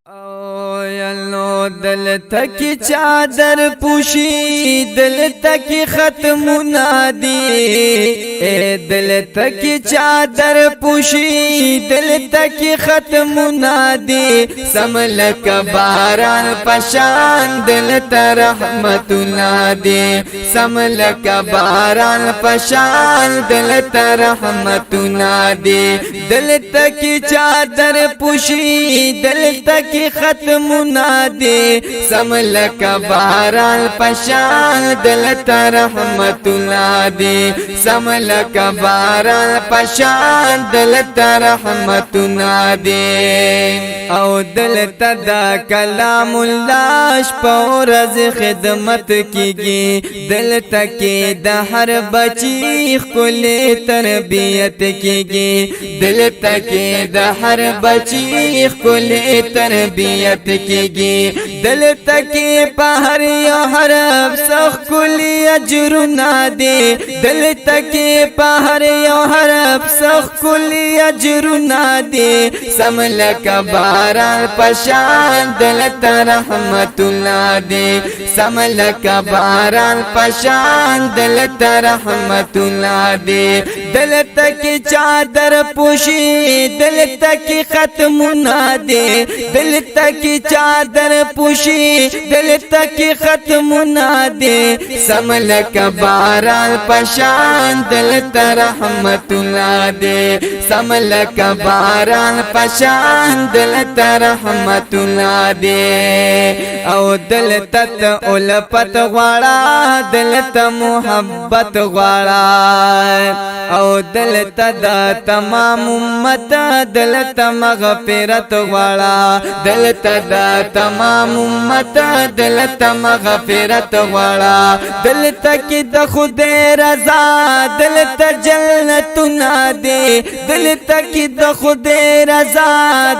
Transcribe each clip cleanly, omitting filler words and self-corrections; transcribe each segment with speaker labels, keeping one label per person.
Speaker 1: او یلو دل تکی چادر پوشی دل تکی ختم نادی دل تکی چادر پوشی دل تکی ختم نادی سملک باران پشان دل تر رحمت نادی سملک باران پشان دل تر رحمت نادی دل تکی چادر پوشی دل تکی ختم نادی سملک باران پشان دل تر رحمت نادی سملک باران پشان دل تر رحمت نادی او دل تدا کلام الله شپورز خدمت کیږي دل تکي د هر بچی خپل تربیت کیږي دل تکي د هر بچی خپل تربیت کیږي دل تکي په هر یو حرف سخ کلی اجر نادي دل تکي په هر یو حرف سخ کلی اجر نادي سملک باران پشان دل تر رحمت نادي سملک باران پشان دل تر رحمت نادي دل تکي چادر پوشی دل تکي ختم نادي دل تکی چادر پوشی دل تکی ختم نادی سملک باران پشان دل تر رحمت نادی سملک باران پشان دل تر رحمت نادی او دل تت الفت غواړه دل ته محبت غواړه او دل ته تمام امت دل ته مغفرت غواړه دل ته تمام امت دل ته مغفرت غواړه دل ته کې د خدای رضا دل ته جنت نادي دل ته کې د خدای رضا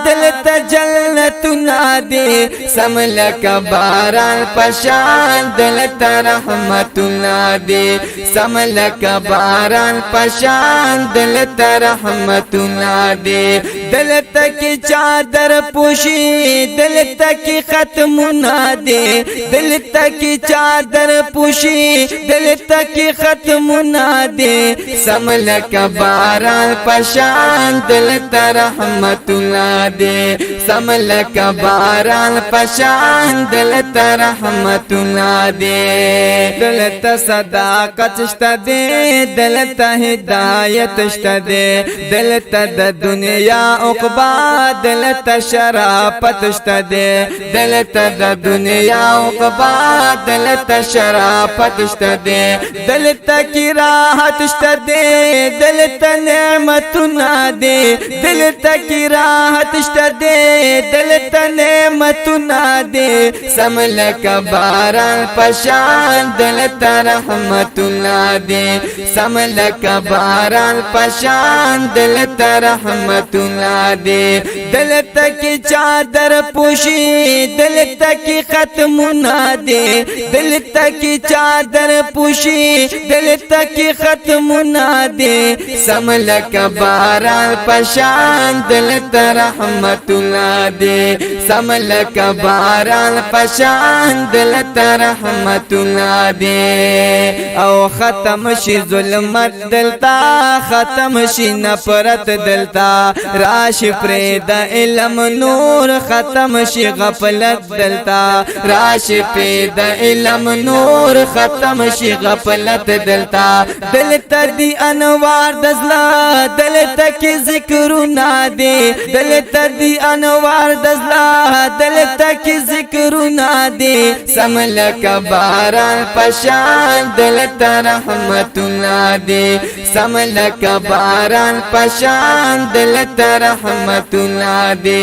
Speaker 1: دل ته جنت نادي سملک باران پشان دل ته رحمت نادي سملک باران پشان دل ته رحمت نادي دل ته کې چادر پوشی دل تکی ختم نادی دل تکی چادر پوشی دل تکی ختم نادی سملک باران پشان دل تر رحمت نادی سملک باران پشان دل تر رحمت نادی دل ته صداقت شته دی دل ته هدایت شته دی دل ته د دنیا عقبا دل ته شرافت شته دی دل ته د دنیا عقبا دل ته شرافت شته دی دل ته کی راحت شته دی دل ته نعمتونه دی دل ته کی راحت شته دی دل ته نعمتونه دی سملک باران پشان دل ته رحمتونه دی سملک باران پشان دل ته رحمتونه دی دل ته کی چادر پوشی دل تکی ختم نادی دل تکی چادر پوشی دل تکی ختم نادی سملک باران پشان دل تر رحمت نادی سملک باران پشان دل تر رحمت نادی او ختم شي ظلمت دلتا ختم شي نفرت دلتا راشي پرې د علم نور ختم شي غفلت دلتا راشي پې د علم نور ختم شي غفلت دلتا دل ته دی انوار دزلا دل ته کې ذکرونه دي دل ته دی انوار دزلا دل ته کې ذکرونه دي سملک باران پشان دل ته رحمتونه دي سملک باران پشان دل ته رحمتونه دي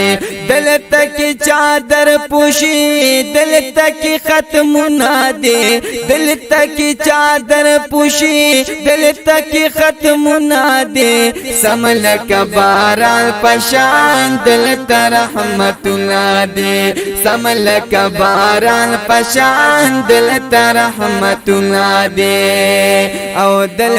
Speaker 1: دل ته کې چادر پوشی دل تکی ختم نادی دل تکی چادر پوشی دل تکی ختم نادی سملک باران پشان دل تر رحمت نادی سملک باران پشان دل تر رحمت نادی او دل